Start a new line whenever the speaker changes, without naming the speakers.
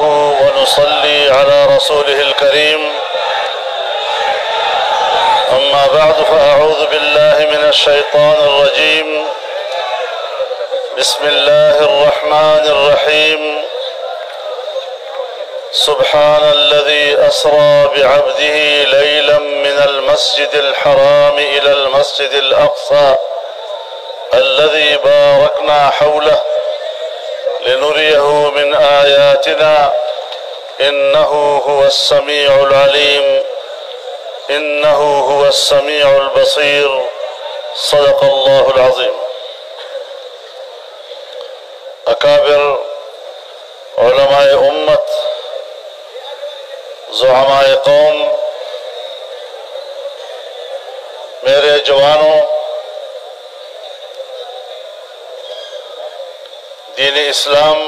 نحمده ونصلي على رسوله الكريم. أما بعد فأعوذ بالله من الشيطان الرجيم. بسم الله الرحمن الرحيم. سبحان الذي أسرى بعبده ليلا من المسجد الحرام إلى المسجد الأقصى الذي باركنا حوله لنريه من آياتنا إنه هو السميع العليم إنه هو السميع البصير. صدق الله العظيم. अकाबिर उलमाए उम्मत, ज़ुअमाए कौम, मेरे जवानों, दीन इस्लाम